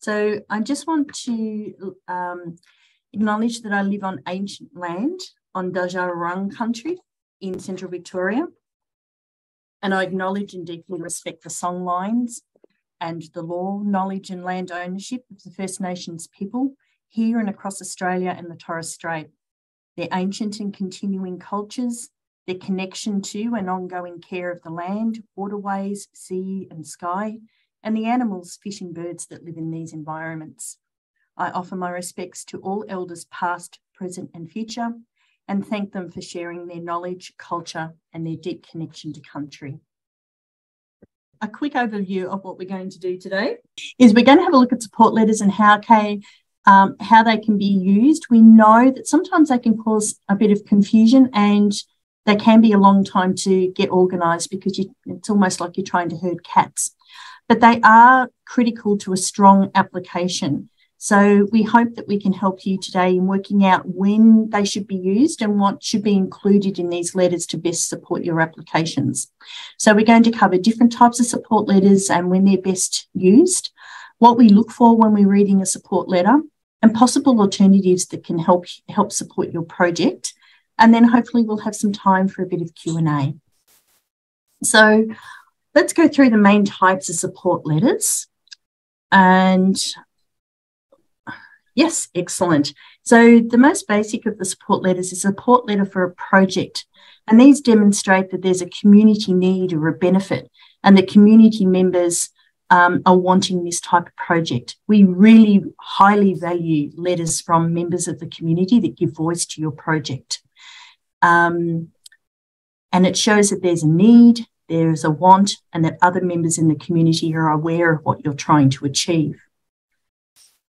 So I just want to acknowledge that I live on ancient land on Dajarurrung country in central Victoria. And I acknowledge and deeply respect the song lines and the law, knowledge and land ownership of the First Nations people here and across Australia and the Torres Strait, their ancient and continuing cultures, their connection to and ongoing care of the land, waterways, sea and sky, and the animals, fish and birds that live in these environments. I offer my respects to all elders past, present and future, and thank them for sharing their knowledge, culture and their deep connection to country. A quick overview of what we're going to do today is we're going to have a look at support letters and how they can be used. We know that sometimes they can cause a bit of confusion and they can be a long time to get organised because it's almost like you're trying to herd cats. But they are critical to a strong application. So we hope that we can help you today in working out when they should be used and what should be included in these letters to best support your applications. So we're going to cover different types of support letters and when they're best used, what we look for when we're reading a support letter, and possible alternatives that can help support your project. And then hopefully we'll have some time for a bit of Q&A. So let's go through the main types of support letters. And yes, excellent. So the most basic of the support letters is a support letter for a project. And these demonstrate that there's a community need or a benefit and the community members are wanting this type of project. We really highly value letters from members of the community that give voice to your project. And it shows that there's a need, there's a want, and that other members in the community are aware of what you're trying to achieve.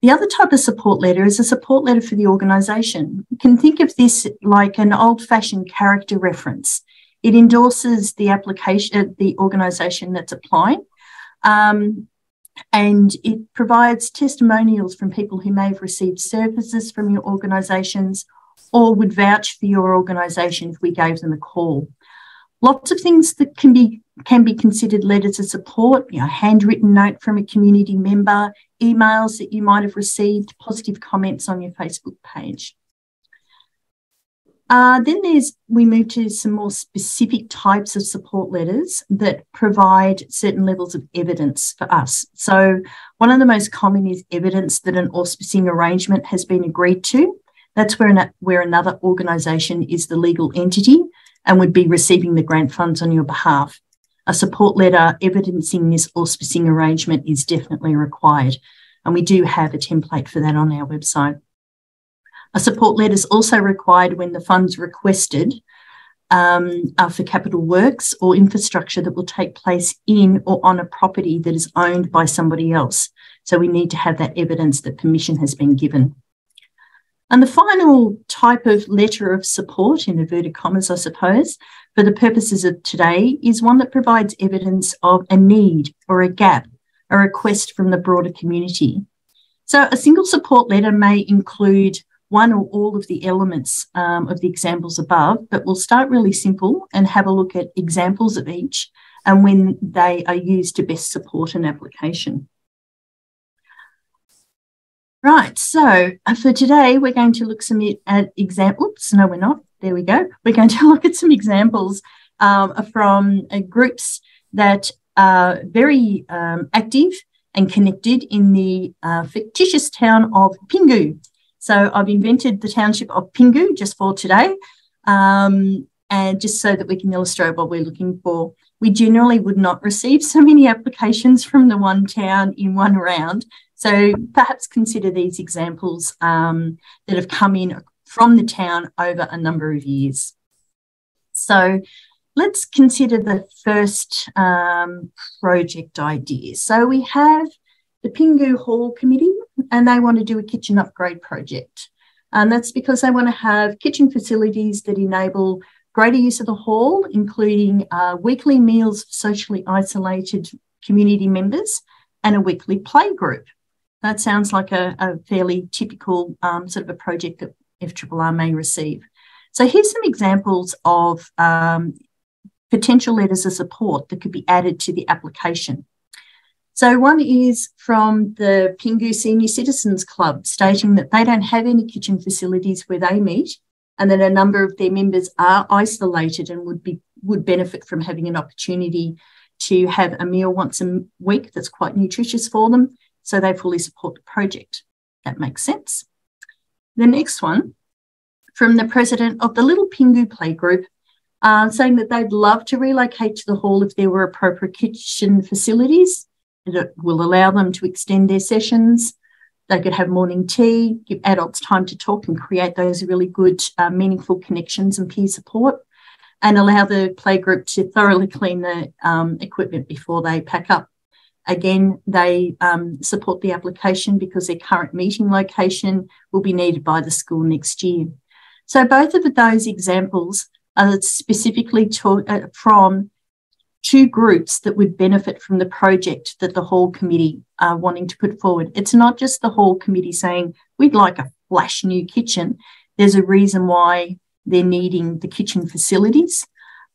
The other type of support letter is a support letter for the organisation. You can think of this like an old-fashioned character reference. It endorses the application, the organisation that's applying, and it provides testimonials from people who may have received services from your organisations or would vouch for your organisation if we gave them a call. Lots of things that can be considered letters of support, a handwritten note from a community member, emails that you might have received, positive comments on your Facebook page. Then we move to some more specific types of support letters that provide certain levels of evidence for us. So one of the most common is evidence that an auspicing arrangement has been agreed to. That's where another organisation is the legal entity and would be receiving the grant funds on your behalf. A support letter evidencing this auspicing arrangement is definitely required, and we do have a template for that on our website. A support letter is also required when the funds requested are for capital works or infrastructure that will take place in or on a property that is owned by somebody else. So we need to have that evidence that permission has been given. And the final type of letter of support, in inverted commas, I suppose, for the purposes of today, is one that provides evidence of a need or a gap, a request from the broader community. So a single support letter may include one or all of the elements of the examples above, but we'll start really simple and have a look at examples of each and when they are used to best support an application. Right, so for today, we're going to look at examples. No, we're not. There we go. We're going to look at some examples from groups that are very active and connected in the fictitious town of Pingu. So I've invented the township of Pingu just for today, and just so that we can illustrate what we're looking for. We generally would not receive so many applications from the one town in one round. So perhaps consider these examples that have come in from the town over a number of years. So let's consider the first project idea. So we have the Pingu Hall Committee and they want to do a kitchen upgrade project. And that's because they want to have kitchen facilities that enable greater use of the hall, including weekly meals for socially isolated community members and a weekly play group. That sounds like a fairly typical sort of a project that FRRR may receive. So here's some examples of potential letters of support that could be added to the application. So one is from the Pingu Senior Citizens Club, stating that they don't have any kitchen facilities where they meet, and that a number of their members are isolated and would benefit from having an opportunity to have a meal once a week that's quite nutritious for them. So they fully support the project. That makes sense. The next one, from the president of the Little Pingu Playgroup, saying that they'd love to relocate to the hall if there were appropriate kitchen facilities that will allow them to extend their sessions. They could have morning tea, give adults time to talk and create those really good, meaningful connections and peer support, and allow the playgroup to thoroughly clean the equipment before they pack up. Again, they support the application because their current meeting location will be needed by the school next year. So both of those examples are specifically from two groups that would benefit from the project that the hall committee are wanting to put forward. It's not just the hall committee saying, we'd like a flash new kitchen. There's a reason why they're needing the kitchen facilities,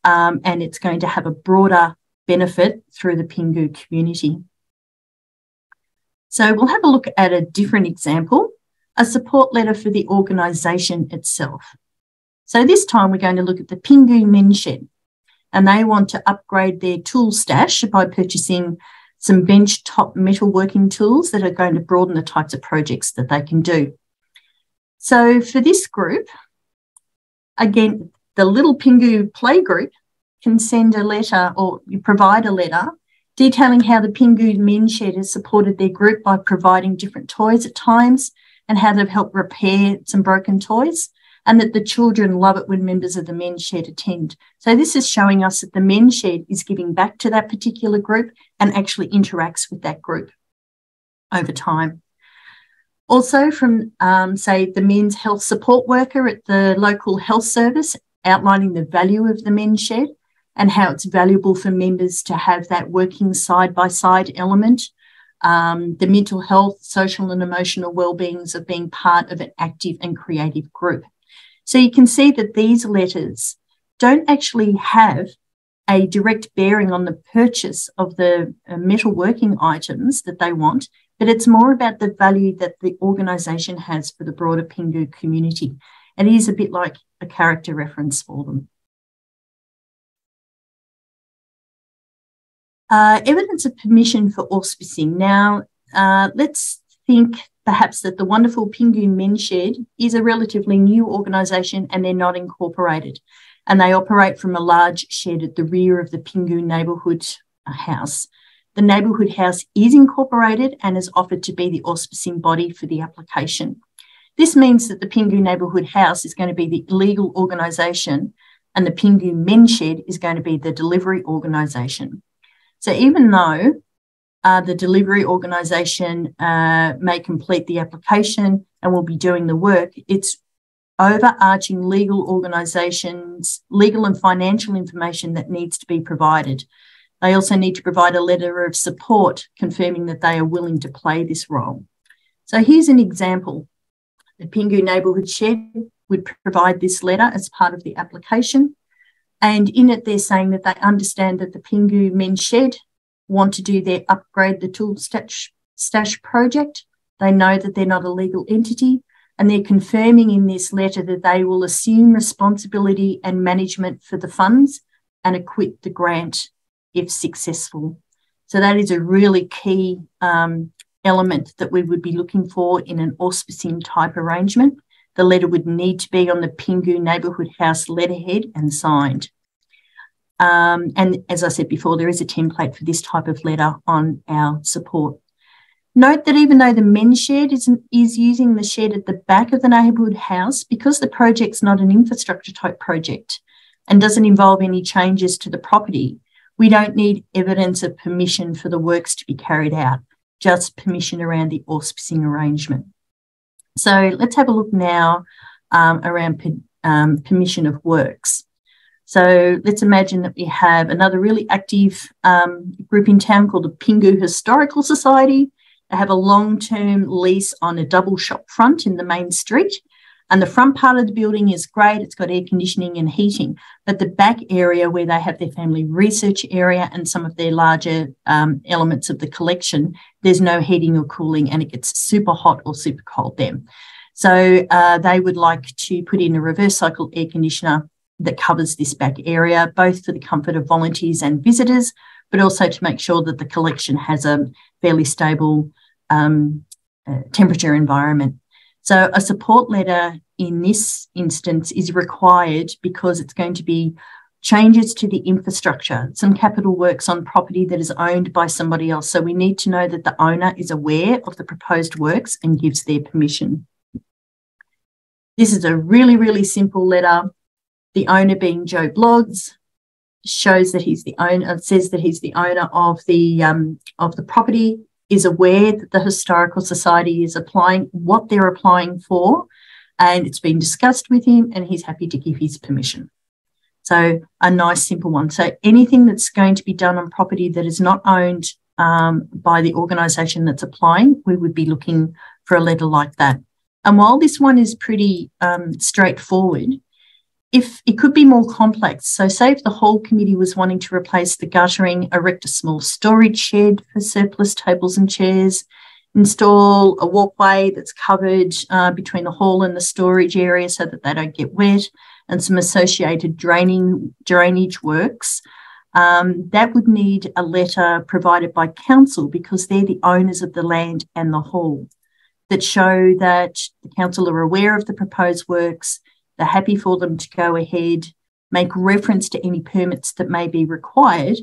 and it's going to have a broader benefit through the Pingu community. So we'll have a look at a different example, a support letter for the organisation itself. So this time we're going to look at the Pingu Men's Shed, and they want to upgrade their tool stash by purchasing some bench top metalworking tools that are going to broaden the types of projects that they can do. So for this group, again, the Little Pingu Playgroup can send a letter or provide a letter detailing how the Pingu Men's Shed has supported their group by providing different toys at times and how they've helped repair some broken toys, and that the children love it when members of the Men's Shed attend. So this is showing us that the Men's Shed is giving back to that particular group and actually interacts with that group over time. Also from, say, the men's health support worker at the local health service, outlining the value of the Men's Shed and how it's valuable for members to have that working side-by-side element, the mental health, social and emotional well-beings of being part of an active and creative group. So you can see that these letters don't actually have a direct bearing on the purchase of the metalworking items that they want, but it's more about the value that the organisation has for the broader Pingu community. And it is a bit like a character reference for them. Evidence of permission for auspicing. Now, let's think perhaps that the wonderful Pingu Men's Shed is a relatively new organisation and they're not incorporated, and they operate from a large shed at the rear of the Pingu neighbourhood house. The neighbourhood house is incorporated and is offered to be the auspicing body for the application. This means that the Pingu neighbourhood house is going to be the legal organisation and the Pingu Men's Shed is going to be the delivery organisation. So even though the delivery organisation may complete the application and will be doing the work, it's overarching legal organisations, legal and financial information that needs to be provided. They also need to provide a letter of support confirming that they are willing to play this role. So here's an example. The Pingu Neighbourhood Shed would provide this letter as part of the application. And in it, they're saying that they understand that the Pingu Men's Shed want to do their upgrade the tool stash project. They know that they're not a legal entity, and they're confirming in this letter that they will assume responsibility and management for the funds and acquit the grant if successful. So that is a really key element that we would be looking for in an auspicing type arrangement. The letter would need to be on the Pingu Neighbourhood House letterhead and signed. And as I said before, there is a template for this type of letter on our support. Note that even though the Men's Shed is using the shed at the back of the neighbourhood house, because the project's not an infrastructure type project and doesn't involve any changes to the property, we don't need evidence of permission for the works to be carried out, just permission around the auspicing arrangement. So let's have a look now around permission of works. So let's imagine that we have another really active group in town called the Pingu Historical Society. They have a long-term lease on a double shop front in the main street. And the front part of the building is great. It's got air conditioning and heating. But the back area where they have their family research area and some of their larger elements of the collection, there's no heating or cooling, and it gets super hot or super cold there. So they would like to put in a reverse cycle air conditioner that covers this back area, both for the comfort of volunteers and visitors, but also to make sure that the collection has a fairly stable temperature environment. So a support letter in this instance is required because it's going to be changes to the infrastructure, some capital works on property that is owned by somebody else. So we need to know that the owner is aware of the proposed works and gives their permission. This is a really, really simple letter. The owner being Joe Bloggs shows that he's the owner, says that he's the owner of the property, is aware that the Historical Society is applying what they're applying for, and it's been discussed with him, and he's happy to give his permission. So a nice simple one. So anything that's going to be done on property that is not owned by the organisation that's applying, we would be looking for a letter like that. And while this one is pretty straightforward, if it could be more complex. So say if the whole committee was wanting to replace the guttering, erect a small storage shed for surplus tables and chairs, install a walkway that's covered between the hall and the storage area so that they don't get wet, and some associated drainage works, that would need a letter provided by council, because they're the owners of the land and the hall, that show that the council are aware of the proposed works, they're happy for them to go ahead, make reference to any permits that may be required,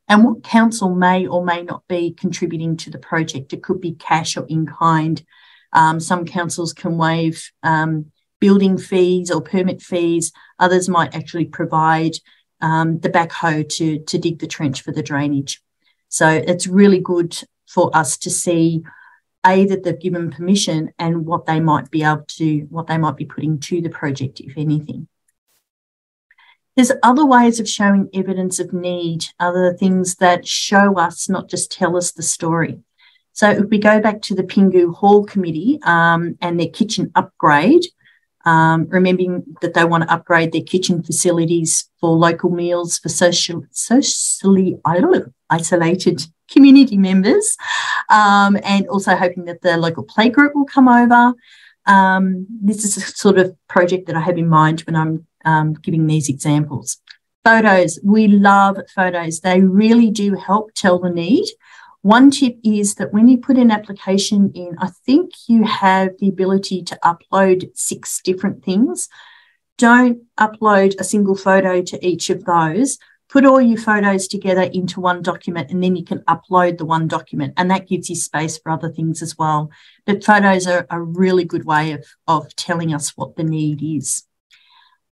and what council may or may not be contributing to the project. It could be cash or in kind. Some councils can waive building fees or permit fees. Others might actually provide the backhoe to dig the trench for the drainage. So it's really good for us to see that they've given permission and what they might be putting to the project, if anything. There's other ways of showing evidence of need, other things that show us, not just tell us the story. So if we go back to the Pingu Hall Committee and their kitchen upgrade, remembering that they want to upgrade their kitchen facilities for local meals for socially isolated community members, and also hoping that the local playgroup will come over. This is a sort of project that I have in mind when I'm giving these examples. Photos. We love photos. They really do help tell the need. One tip is that when you put an application in, I think you have the ability to upload 6 different things. Don't upload a single photo to each of those. Put all your photos together into one document, and then you can upload the one document, and that gives you space for other things as well. But photos are a really good way of telling us what the need is.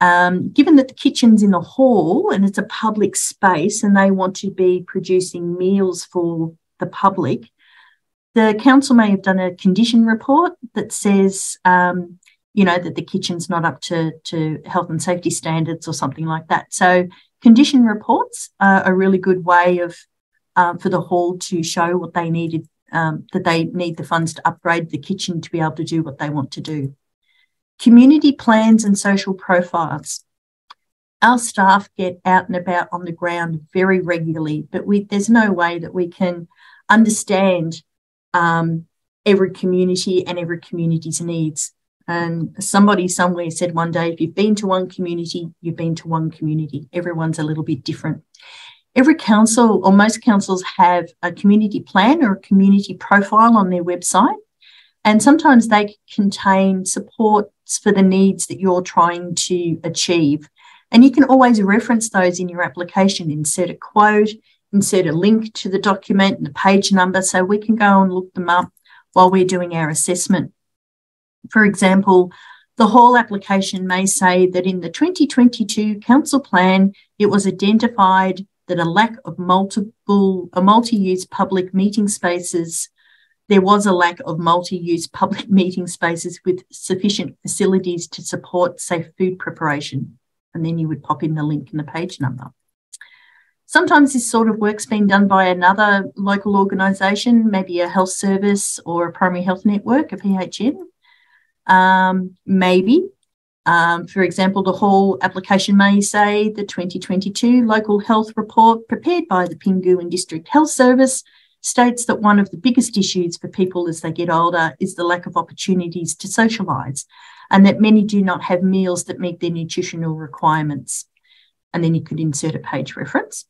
Given that the kitchen's in the hall and it's a public space and they want to be producing meals for the public, the council may have done a condition report that says, that the kitchen's not up to health and safety standards or something like that. So condition reports are a really good way of for the hall to show what they needed, that they need the funds to upgrade the kitchen to be able to do what they want to do. Community plans and social profiles. Our staff get out and about on the ground very regularly, but there's no way that we can understand every community and every community's needs. And somebody somewhere said one day, if you've been to one community, you've been to one community. Everyone's a little bit different. Every council, or most councils, have a community plan or a community profile on their website. And sometimes they contain supports for the needs that you're trying to achieve. And you can always reference those in your application, insert a quote, insert a link to the document and the page number, so we can go and look them up while we're doing our assessment. For example, the hall application may say that in the 2022 council plan, it was identified that a lack of multi-use public meeting spaces, there was a lack of multi-use public meeting spaces with sufficient facilities to support safe food preparation. And then you would pop in the link and the page number. Sometimes this sort of work's been done by another local organisation, maybe a health service or a primary health network, a PHN. Maybe. For example, the Hall application may say the 2022 local health report prepared by the Pingu and District Health Service states that one of the biggest issues for people as they get older is the lack of opportunities to socialise, and that many do not have meals that meet their nutritional requirements. And then you could insert a page reference.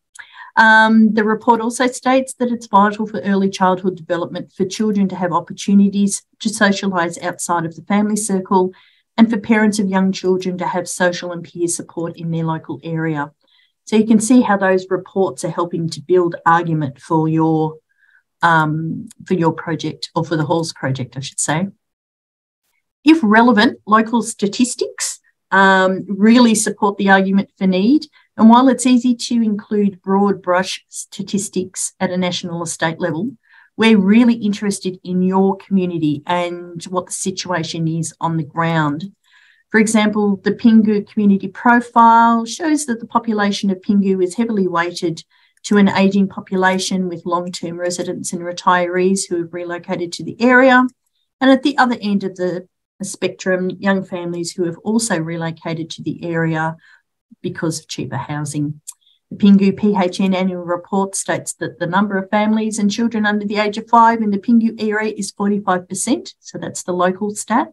The report also states that it's vital for early childhood development for children to have opportunities to socialise outside of the family circle, and for parents of young children to have social and peer support in their local area. So you can see how those reports are helping to build argument for your project, or for the Halls project, I should say. If relevant, local statistics really support the argument for need. And while it's easy to include broad brush statistics at a national or state level, we're really interested in your community and what the situation is on the ground. For example, the Pingu community profile shows that the population of Pingu is heavily weighted to an ageing population with long-term residents and retirees who have relocated to the area. And at the other end of the spectrum, young families who have also relocated to the area because of cheaper housing. The Pingu PHN annual report states that the number of families and children under the age of 5 in the Pingu area is 45%, so that's the local stat,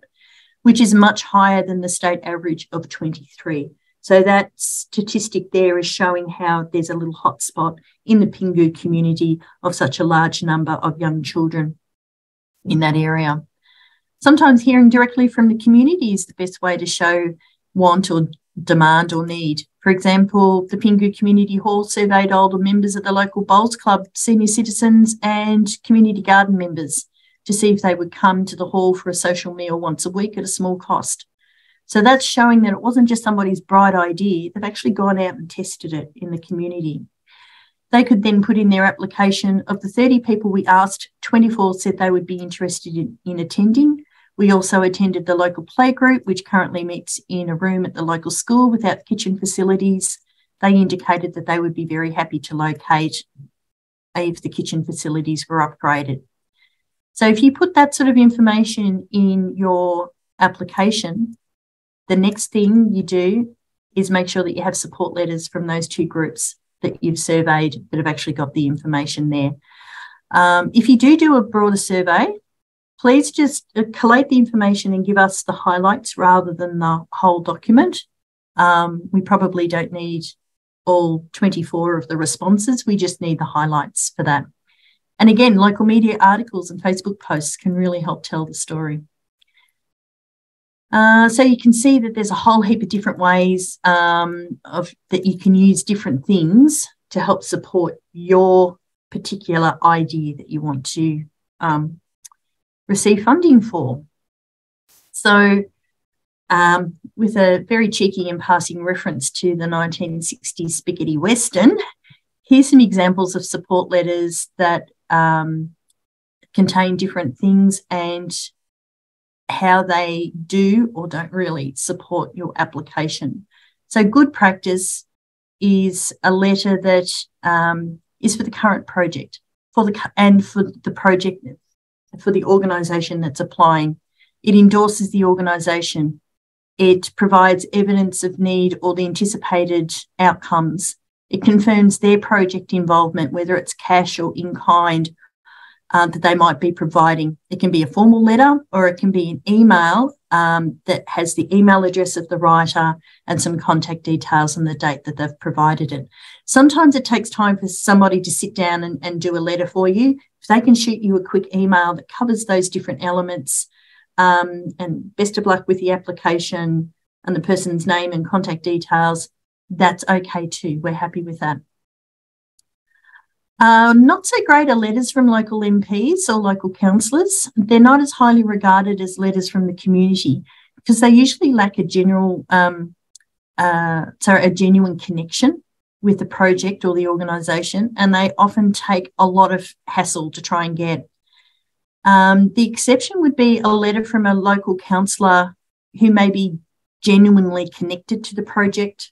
which is much higher than the state average of 23. So that statistic there is showing how there's a little hotspot in the Pingu community of such a large number of young children in that area. Sometimes hearing directly from the community is the best way to show want or demand or need. For example, the Pingu Community Hall surveyed older members of the local bowls club, senior citizens and community garden members to see if they would come to the hall for a social meal once a week at a small cost. So that's showing that it wasn't just somebody's bright idea, they've actually gone out and tested it in the community. They could then put in their application. Of the 30 people we asked, 24 said they would be interested in attending. We also attended the local playgroup, which currently meets in a room at the local school without kitchen facilities. They indicated that they would be very happy to locate if the kitchen facilities were upgraded. So if you put that sort of information in your application, the next thing you do is make sure that you have support letters from those two groups that you've surveyed that have actually got the information there. If you do a broader survey, please just collate the information and give us the highlights rather than the whole document. We probably don't need all 24 of the responses. We just need the highlights for that. And again, local media articles and Facebook posts can really help tell the story. So you can see that there's a whole heap of different ways that you can use different things to help support your particular idea that you want to receive funding for. So with a very cheeky and passing reference to the 1960s spaghetti western, here's some examples of support letters that contain different things and how they do or don't really support your application. So good practice is a letter that is for the current project and for the project, for the organisation that's applying. It endorses the organisation. It provides evidence of need or the anticipated outcomes. It confirms their project involvement, whether it's cash or in kind, that they might be providing. It can be a formal letter or it can be an email that has the email address of the writer and some contact details and the date that they've provided it. Sometimes it takes time for somebody to sit down and do a letter for you. If they can shoot you a quick email that covers those different elements, and best of luck with the application and the person's name and contact details, that's okay too. We're happy with that. Not so great are letters from local MPs or local councillors. They're not as highly regarded as letters from the community because they usually lack a genuine connection with the project or the organisation, and they often take a lot of hassle to try and get. The exception would be a letter from a local councillor who may be genuinely connected to the project,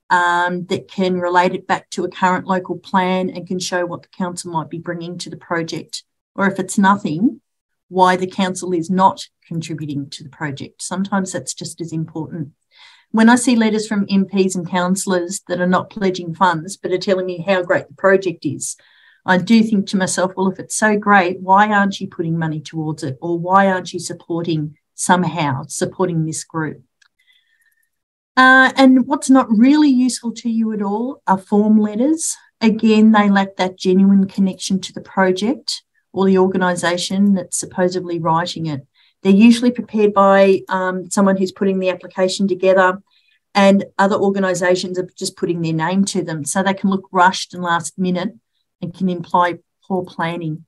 that can relate it back to a current local plan and can show what the council might be bringing to the project. Or if it's nothing, why the council is not contributing to the project. Sometimes that's just as important. When I see letters from MPs and councillors that are not pledging funds but are telling me how great the project is, I do think to myself, well, if it's so great, why aren't you putting money towards it? Or why aren't you supporting this group? And what's not really useful to you at all are form letters. Again, they lack that genuine connection to the project or the organisation that's supposedly writing it. They're usually prepared by someone who's putting the application together, and other organisations are just putting their name to them, so they can look rushed and last minute and can imply poor planning.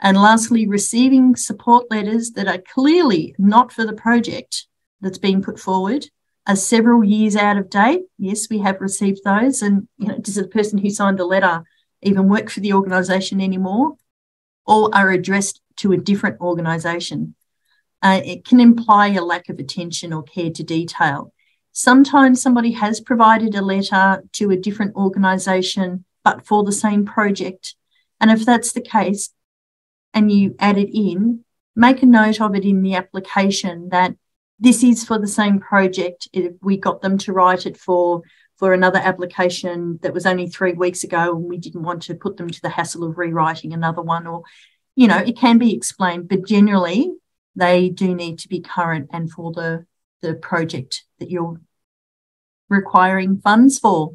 And lastly, receiving support letters that are clearly not for the project that's being put forward are several years out of date. Yes, we have received those. And, does the person who signed the letter even work for the organisation anymore, or are addressed to a different organisation? It can imply a lack of attention or care to detail. Sometimes somebody has provided a letter to a different organisation, but for the same project. And if that's the case and you add it in, make a note of it in the application that this is for the same project. If we got them to write it for another application that was only 3 weeks ago and we didn't want to put them to the hassle of rewriting another one, or, it can be explained, but generally they do need to be current and for the project that you're requiring funds for.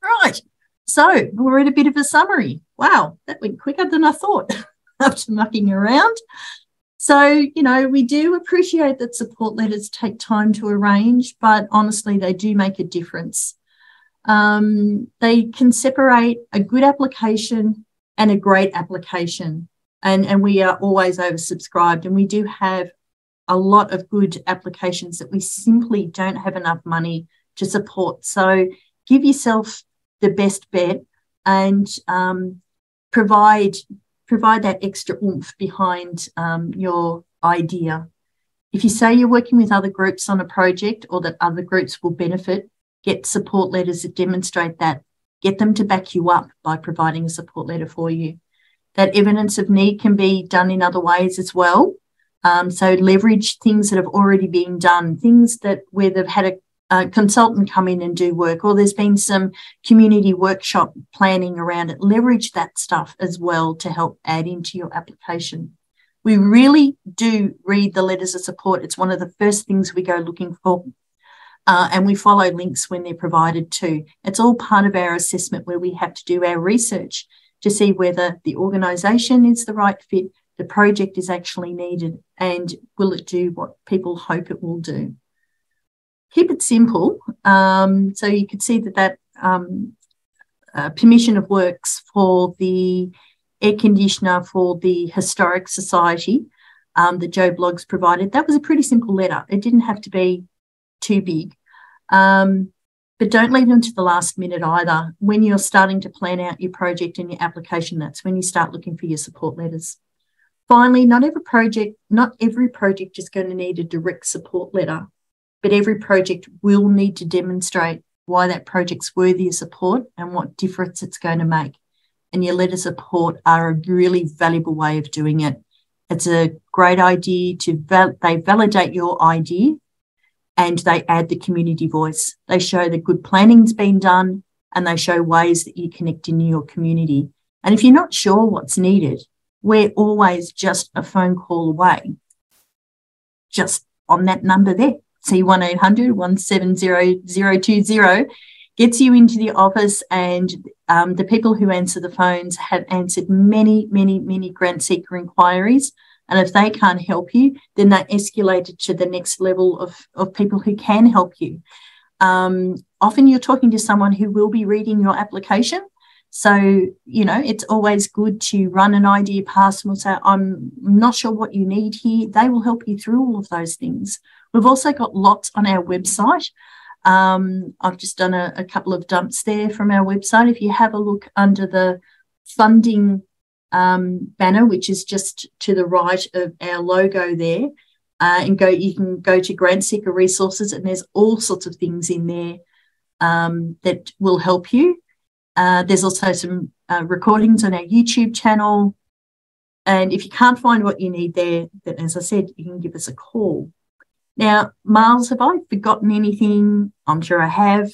Right. So we're at a bit of a summary. Wow, that went quicker than I thought after mucking around. So, we do appreciate that support letters take time to arrange, but honestly, they do make a difference. They can separate a good application and a great application, and we are always oversubscribed, and we do have a lot of good applications that we simply don't have enough money to support. So give yourself the best bet and provide that extra oomph behind your idea. If you say you're working with other groups on a project or that other groups will benefit, get support letters that demonstrate that. Get them to back you up by providing a support letter for you. That evidence of need can be done in other ways as well. So leverage things that have already been done, things that where they've had a consultant come in and do work, or there's been some community workshop planning around it. Leverage that stuff as well to help add into your application. We really do read the letters of support. It's one of the first things we go looking for, and we follow links when they're provided too. It's all part of our assessment where we have to do our research to see whether the organisation is the right fit, the project is actually needed, and will it do what people hope it will do. Keep it simple. So you could see that permission of works for the air conditioner for the Historic Society that Joe Bloggs provided, that was a pretty simple letter. It didn't have to be too big. But don't leave them to the last minute either. When you're starting to plan out your project and your application, that's when you start looking for your support letters. Finally, not every project is going to need a direct support letter, but every project will need to demonstrate why that project's worthy of support and what difference it's going to make. And your letters of support are a really valuable way of doing it. It's a great idea they validate your idea and they add the community voice. They show that good planning's been done and they show ways that you connect in your community. And if you're not sure what's needed, we're always just a phone call away, just on that number there. See 1-800-170-020 gets you into the office, and the people who answer the phones have answered many, many, many grant seeker inquiries. And if they can't help you, then they escalate it to the next level of people who can help you. Often you're talking to someone who will be reading your application. So, it's always good to run an idea past them and say, I'm not sure what you need here. They will help you through all of those things. We've also got lots on our website. I've just done a couple of dumps there from our website. If you have a look under the funding banner, which is just to the right of our logo there, you can go to Grant Seeker Resources, and there's all sorts of things in there that will help you. There's also some recordings on our YouTube channel. And if you can't find what you need there, then, as I said, you can give us a call. Now, Miles, have I forgotten anything? I'm sure I have.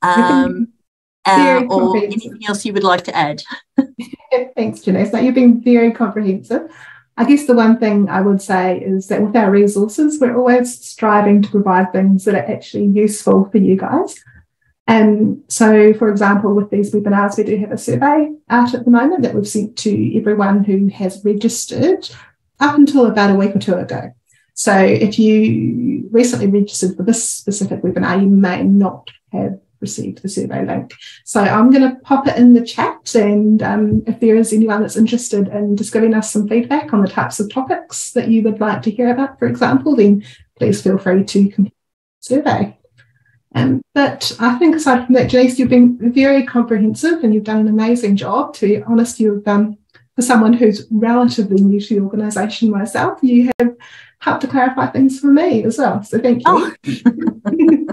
Or anything else you would like to add? Thanks, Janice. You've been very comprehensive. I guess the one thing I would say is that with our resources, we're always striving to provide things that are actually useful for you guys. And so, for example, with these webinars, we do have a survey out at the moment that we've sent to everyone who has registered up until about a week or two ago. So if you recently registered for this specific webinar, you may not have received the survey link. So I'm going to pop it in the chat, and if there is anyone that's interested in just giving us some feedback on the types of topics that you would like to hear about, for example, then please feel free to complete the survey. But I think aside from that, Janice, you've been very comprehensive and you've done an amazing job. To be honest, you've for someone who's relatively new to the organisation myself, you have helped to clarify things for me as well. So thank you.